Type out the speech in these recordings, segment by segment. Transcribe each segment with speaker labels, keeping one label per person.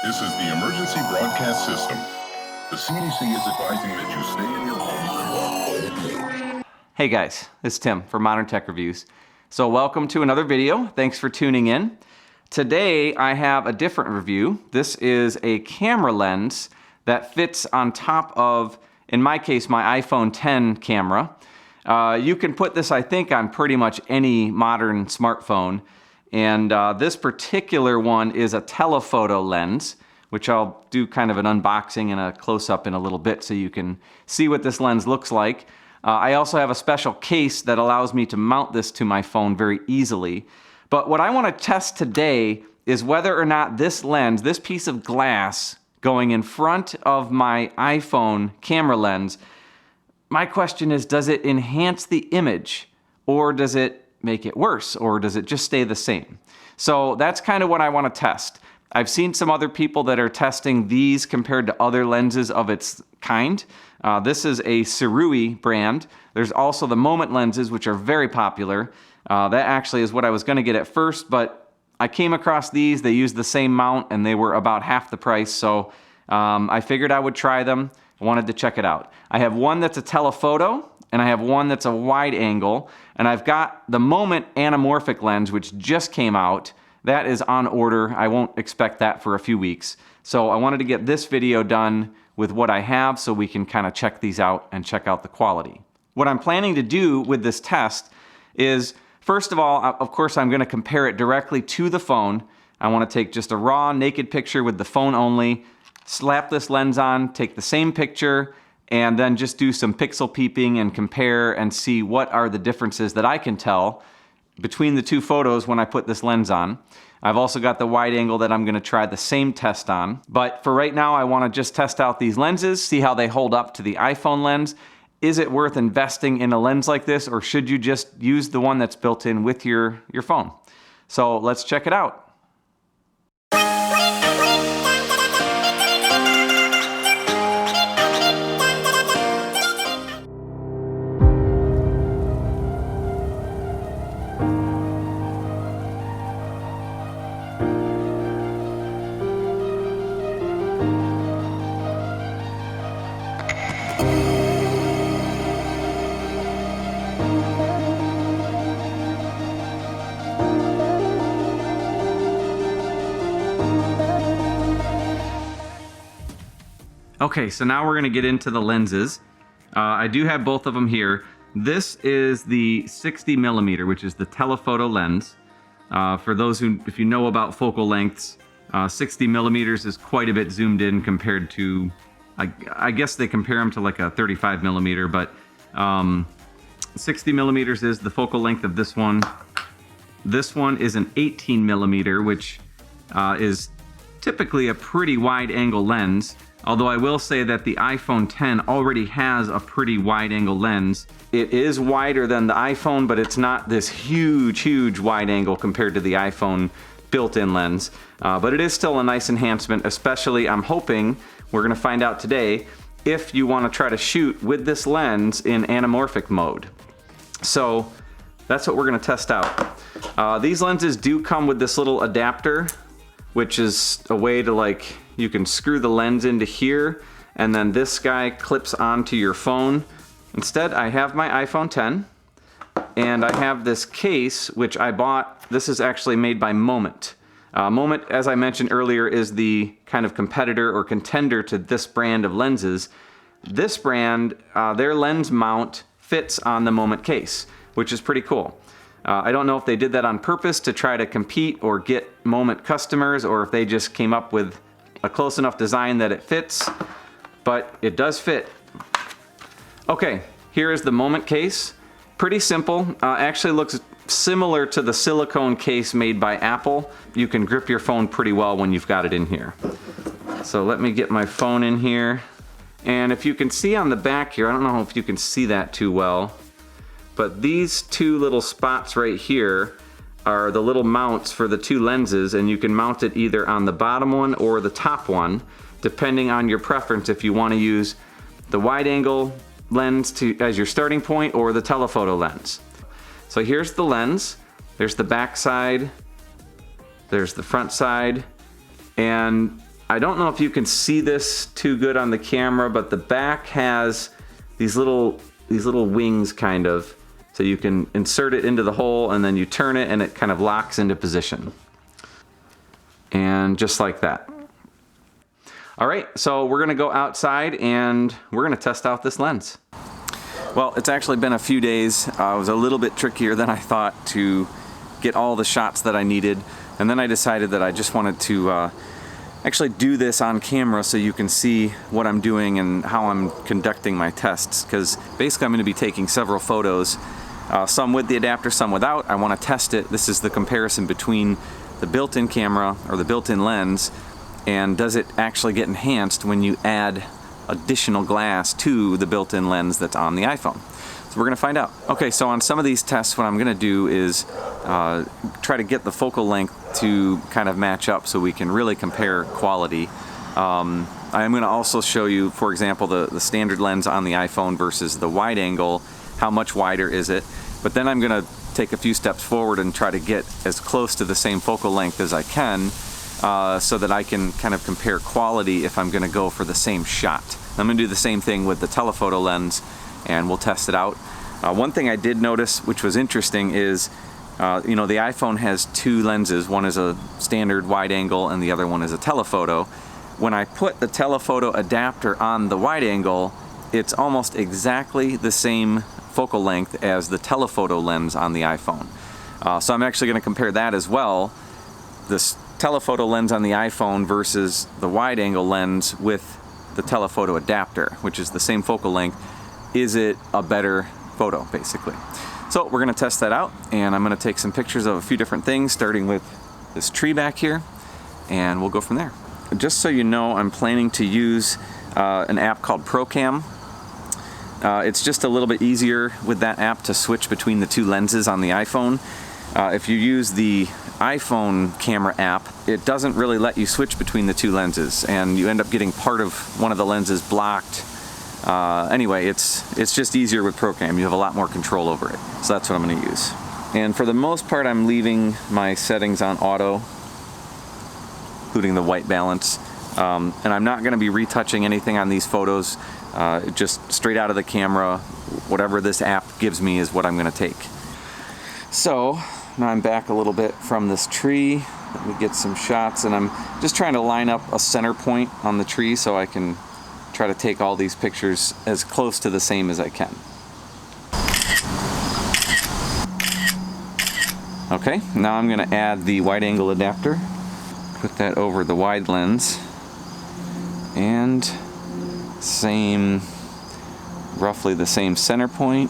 Speaker 1: This is the emergency broadcast system. The CDC is advising that you stay in your home.
Speaker 2: Hey guys, it's Tim from Modern Tech Reviews. So welcome to another video. Thanks for tuning in. Today I have a different review. This is a camera lens that fits on top of, in my case, my iPhone X camera. You can put this, I think, on pretty much any modern smartphone. And this particular one is a telephoto lens, which I'll do kind of an unboxing and a close-up in a little bit so you can see what this lens looks like. I also have a special case that allows me to mount this to my phone very easily. But what I want to test today is whether or not this lens, this piece of glass going in front of my iPhone camera lens, my question is, does it enhance the image or does it make it worse, or does it just stay the same? So that's kind of what I want to test. I've seen some other people that are testing these compared to other lenses of its kind. This is a Sirui brand. There's also the Moment lenses, which are very popular. That actually is what I was going to get at first, but I came across these. They use the same mount and they were about half the price, so I figured I would try them. I wanted to check it out. I have one that's a telephoto, and I have one that's a wide angle, and I've got the Moment anamorphic lens, which just came out. That is on order. I won't expect that for a few weeks. So I wanted to get this video done with what I have so we can kind of check these out and check out the quality. What I'm planning to do with this test is, first of all, of course, I'm going to compare it directly to the phone. I want to take just a raw, naked picture with the phone only, slap this lens on, take the same picture, and then just do some pixel peeping and compare and see what are the differences that I can tell between the two photos when I put this lens on. I've also got the wide angle that I'm going to try the same test on. But for right now, I want to just test out these lenses, see how they hold up to the iPhone lens. Is it worth investing in a lens like this, or should you just use the one that's built in with your phone? So let's check it out. Okay, so now we're going to get into the lenses. I do have both of them here. This is the 60 millimeter, which is the telephoto lens. For those who, if you know about focal lengths, 60 millimeters is quite a bit zoomed in compared to, I guess they compare them to like a 35 millimeter, but 60 millimeters is the focal length of this one. This one is an 18 millimeter, which is typically a pretty wide angle lens. Although I will say that the iPhone X already has a pretty wide angle lens. It is wider than the iPhone, but it's not this huge wide angle compared to the iPhone built-in lens. But it is still a nice enhancement, especially, I'm hoping, we're gonna find out today, if you wanna try to shoot with this lens in anamorphic mode. So that's what we're gonna test out. These lenses do come with this little adapter, which is a way to, like, you can screw the lens into here, and then this guy clips onto your phone. Instead, I have my iPhone X, and I have this case, which I bought. This is actually made by Moment. Moment, as I mentioned earlier, is the kind of competitor or contender to this brand of lenses. This brand, their lens mount fits on the Moment case, which is pretty cool. I don't know if they did that on purpose to try to compete or get Moment customers, or if they just came up with a close enough design that it fits, but it does fit. Okay, here is the Moment case. Pretty simple. Actually looks similar to the silicone case made by Apple. You can grip your phone pretty well when you've got it in here. So let me get my phone in here. And if you can see on the back here, I don't know if you can see that too well, but these two little spots right here are the little mounts for the two lenses, and you can mount it either on the bottom one or the top one, depending on your preference, if you want to use the wide angle lens as your starting point or the telephoto lens. So here's the lens, there's the back side, there's the front side, and I don't know if you can see this too good on the camera, but the back has these little wings kind of, so you can insert it into the hole and then you turn it and it kind of locks into position. And just like that. All right, so we're gonna go outside and we're gonna test out this lens. Well, it's actually been a few days. It was a little bit trickier than I thought to get all the shots that I needed. And then I decided that I just wanted to actually do this on camera so you can see what I'm doing and how I'm conducting my tests. Because basically I'm gonna be taking several photos, some with the adapter, some without. I wanna test it. This is the comparison between the built-in camera or the built-in lens, and does it actually get enhanced when you add additional glass to the built-in lens that's on the iPhone. So we're gonna find out. Okay, so on some of these tests, what I'm gonna do is try to get the focal length to kind of match up so we can really compare quality. I'm gonna also show you, for example, the standard lens on the iPhone versus the wide angle. How much wider is it? But then I'm gonna take a few steps forward and try to get as close to the same focal length as I can, so that I can kind of compare quality if I'm gonna go for the same shot. I'm gonna do the same thing with the telephoto lens and we'll test it out. One thing I did notice, which was interesting, is you know, the iPhone has two lenses. One is a standard wide angle and the other one is a telephoto. When I put the telephoto adapter on the wide angle, it's almost exactly the same focal length as the telephoto lens on the iPhone. So I'm actually going to compare that as well, this telephoto lens on the iPhone versus the wide angle lens with the telephoto adapter, which is the same focal length. Is it a better photo, basically? So we're going to test that out, and I'm going to take some pictures of a few different things, starting with this tree back here, and we'll go from there. Just so you know, I'm planning to use an app called ProCam. It's just a little bit easier with that app to switch between the two lenses on the iPhone. If you use the iPhone camera app, it doesn't really let you switch between the two lenses, and you end up getting part of one of the lenses blocked. Anyway, it's just easier with ProCam. You have a lot more control over it. So that's what I'm going to use. And for the most part, I'm leaving my settings on auto, including the white balance. And I'm not going to be retouching anything on these photos. Just straight out of the camera, whatever this app gives me is what I'm going to take. So now I'm back a little bit from this tree. Let me get some shots, and I'm just trying to line up a center point on the tree so I can try to take all these pictures as close to the same as I can. Okay, now I'm going to add the wide angle adapter. Put that over the wide lens, and roughly the same center point.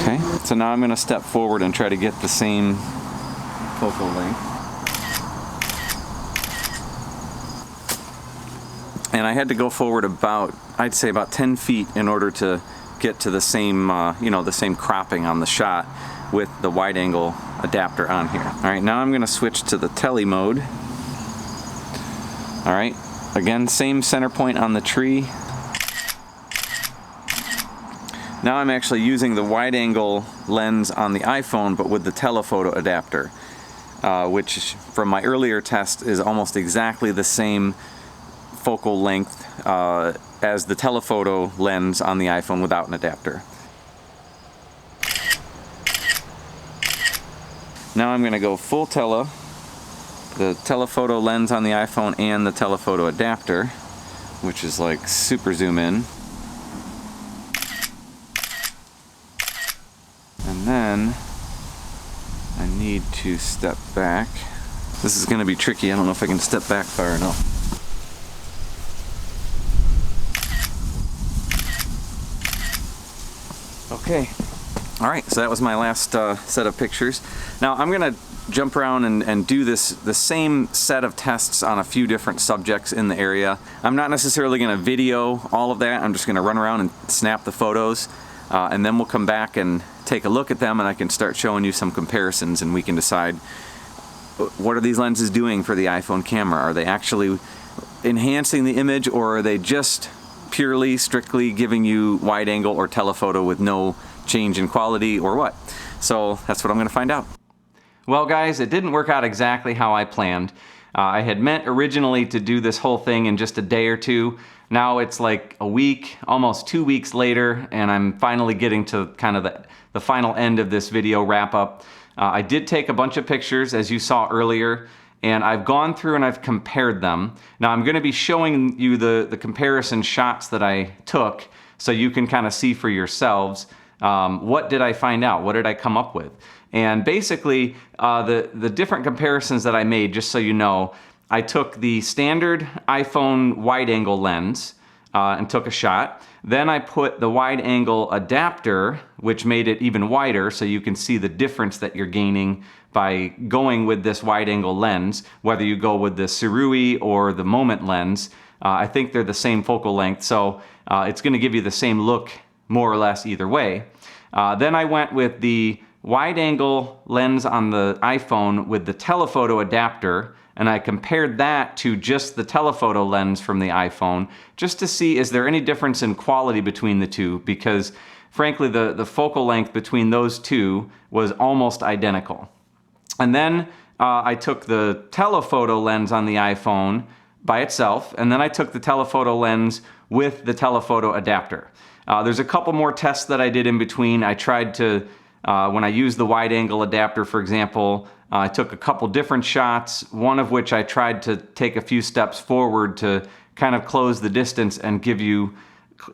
Speaker 2: Okay, so now I'm going to step forward and try to get the same focal length. And I had to go forward about, I'd say about 10 feet in order to get to the same, the same cropping on the shot with the wide angle adapter on here. All right, now I'm going to switch to the tele mode. All right, again, same center point on the tree. Now I'm actually using the wide angle lens on the iPhone, but with the telephoto adapter, which from my earlier test is almost exactly the same focal length as the telephoto lens on the iPhone without an adapter. Now I'm going to go full tele, the telephoto lens on the iPhone and the telephoto adapter, which is like super zoom in. And then I need to step back. This is going to be tricky. I don't know if I can step back far enough. Okay. All right, so that was my last set of pictures. Now I'm going to jump around and do the same set of tests on a few different subjects in the area. I'm not necessarily going to video all of that. I'm just going to run around and snap the photos, and then we'll come back and take a look at them, and I can start showing you some comparisons, and we can decide what are these lenses doing for the iPhone camera. Are they actually enhancing the image, or are they just purely, strictly giving you wide angle or telephoto with no change in quality, or what? So that's what I'm going to find out. Well guys, it didn't work out exactly how I planned. I had meant originally to do this whole thing in just a day or two. Now it's like a week, almost 2 weeks later, and I'm finally getting to kind of the final end of this video wrap up. I did take a bunch of pictures, as you saw earlier, and I've gone through and I've compared them. Now I'm going to be showing you the comparison shots that I took so you can kind of see for yourselves what did I find out, what did I come up with. And basically the different comparisons that I made, just so you know, I took the standard iPhone wide angle lens and took a shot. Then I put the wide angle adapter, which made it even wider, so you can see the difference that you're gaining by going with this wide angle lens, whether you go with the Sirui or the Moment lens. I think they're the same focal length, so it's going to give you the same look more or less either way. Then I went with the wide angle lens on the iPhone with the telephoto adapter, and I compared that to just the telephoto lens from the iPhone, just to see is there any difference in quality between the two, because frankly the focal length between those two was almost identical. And then I took the telephoto lens on the iPhone by itself, and then I took the telephoto lens with the telephoto adapter. There's a couple more tests that I did in between. I tried to, when I used the wide angle adapter, for example, I took a couple different shots, one of which I tried to take a few steps forward to kind of close the distance and give you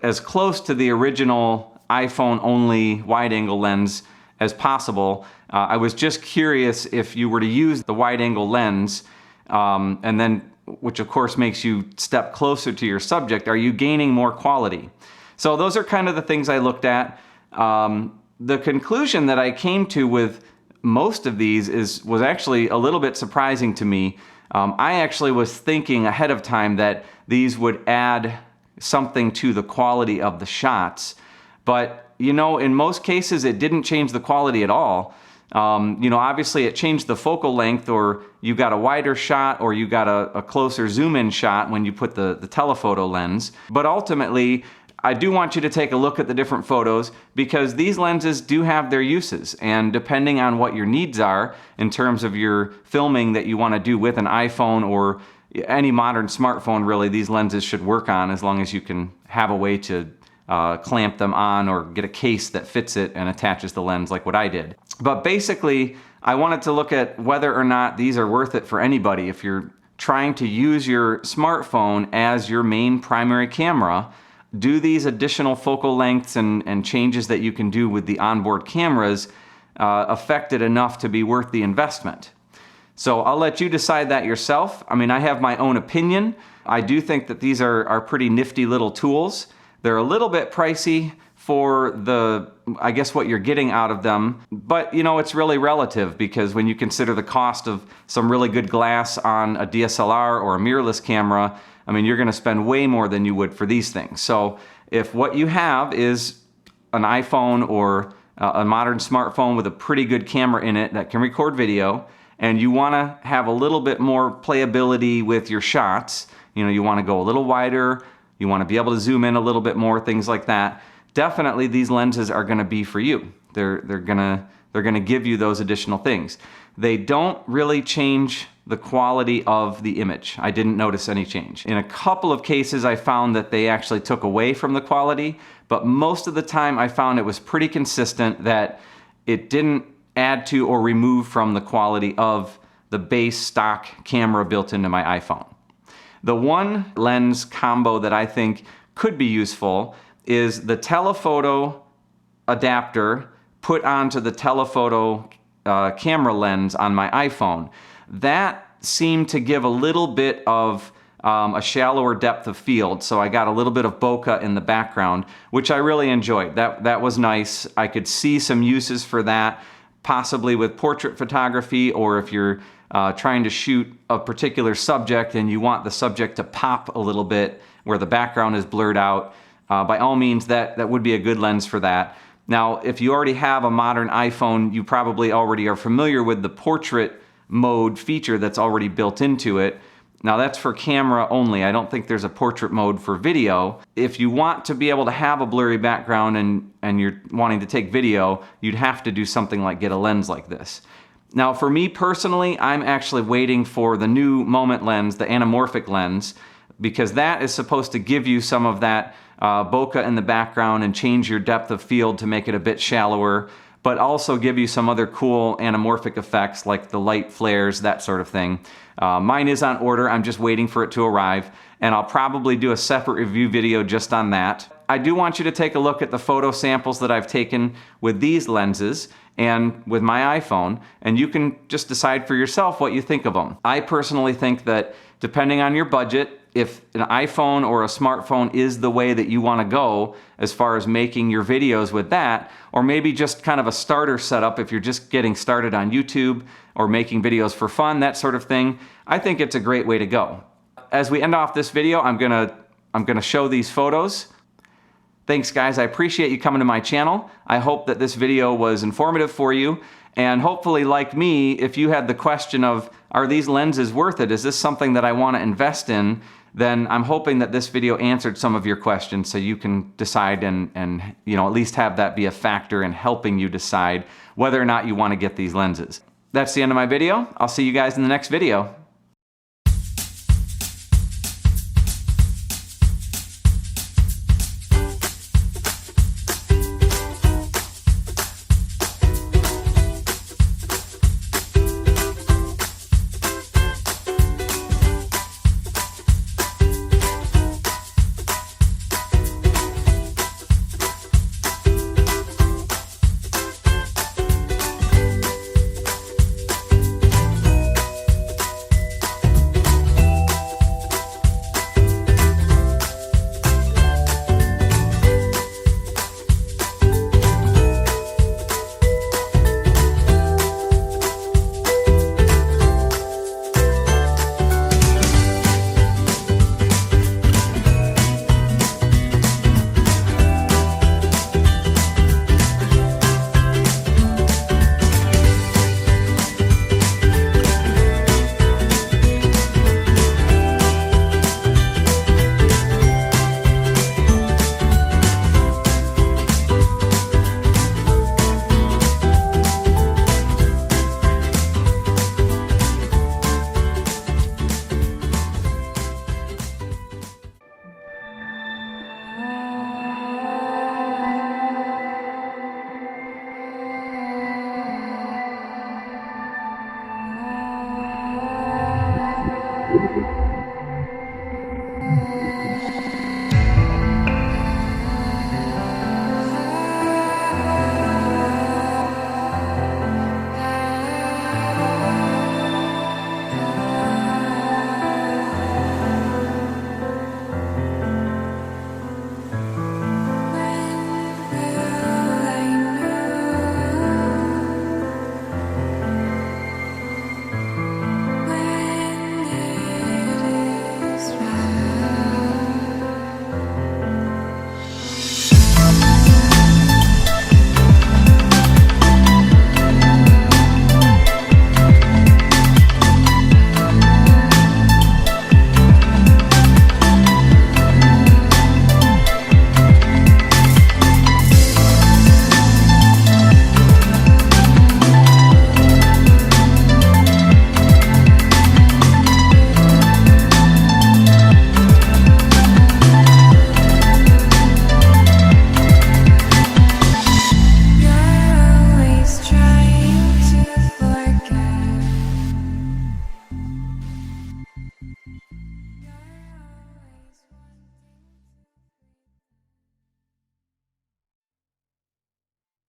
Speaker 2: as close to the original iPhone only wide angle lens as possible. I was just curious if you were to use the wide angle lens, and then, which of course makes you step closer to your subject, are you gaining more quality? So those are kind of the things I looked at. The conclusion that I came to with most of these was actually a little bit surprising to me. I actually was thinking ahead of time that these would add something to the quality of the shots, but you know, in most cases it didn't change the quality at all. You know, obviously it changed the focal length, or you got a wider shot, or you got a closer zoom in shot when you put the telephoto lens. But ultimately, I do want you to take a look at the different photos, because these lenses do have their uses, and depending on what your needs are in terms of your filming that you want to do with an iPhone or any modern smartphone, really, these lenses should work on, as long as you can have a way to clamp them on or get a case that fits it and attaches the lens like what I did. But basically, I wanted to look at whether or not these are worth it for anybody. If you're trying to use your smartphone as your main primary camera, do these additional focal lengths and changes that you can do with the onboard cameras affect it enough to be worth the investment? So I'll let you decide that yourself. I mean, I have my own opinion. I do think that these are pretty nifty little tools. They're a little bit pricey for I guess what you're getting out of them, but you know, it's really relative, because when you consider the cost of some really good glass on a DSLR or a mirrorless camera, I mean, you're going to spend way more than you would for these things. So if what you have is an iPhone or a modern smartphone with a pretty good camera in it that can record video, and you want to have a little bit more playability with your shots, you know, you want to go a little wider, you want to be able to zoom in a little bit more, things like that, definitely these lenses are going to be for you. They're going to give you those additional things. They don't really change the quality of the image. I didn't notice any change. In a couple of cases, I found that they actually took away from the quality, but most of the time I found it was pretty consistent, that it didn't add to or remove from the quality of the base stock camera built into my iPhone. The one lens combo that I think could be useful is the telephoto adapter put onto the telephoto camera lens on my iPhone. That seemed to give a little bit of a shallower depth of field, so I got a little bit of bokeh in the background, which I really enjoyed. That was nice. I could see some uses for that, possibly with portrait photography, or if you're trying to shoot a particular subject and you want the subject to pop a little bit where the background is blurred out, by all means, that would be a good lens for that. Now, if you already have a modern iPhone, you probably already are familiar with the portrait mode feature that's already built into it. Now, that's for camera only. I don't think there's a portrait mode for video. If you want to be able to have a blurry background and you're wanting to take video, you'd have to do something like get a lens like this. Now for me personally, I'm actually waiting for the new moment lens, the anamorphic lens, because that is supposed to give you some of that bokeh in the background and change your depth of field to make it a bit shallower, but also give you some other cool anamorphic effects like the light flares, that sort of thing. Mine is on order, I'm just waiting for it to arrive, and I'll probably do a separate review video just on that. I do want you to take a look at the photo samples that I've taken with these lenses and with my iPhone, and you can just decide for yourself what you think of them. I personally think that depending on your budget, if an iPhone or a smartphone is the way that you want to go as far as making your videos with that, or maybe just kind of a starter setup if you're just getting started on YouTube or making videos for fun, that sort of thing, I think it's a great way to go. As we end off this video, I'm gonna show these photos. Thanks guys, I appreciate you coming to my channel. I hope that this video was informative for you, and hopefully like me, if you had the question of, are these lenses worth it? Is this something that I want to invest in? Then I'm hoping that this video answered some of your questions so you can decide and at least have that be a factor in helping you decide whether or not you want to get these lenses. That's the end of my video. I'll see you guys in the next video.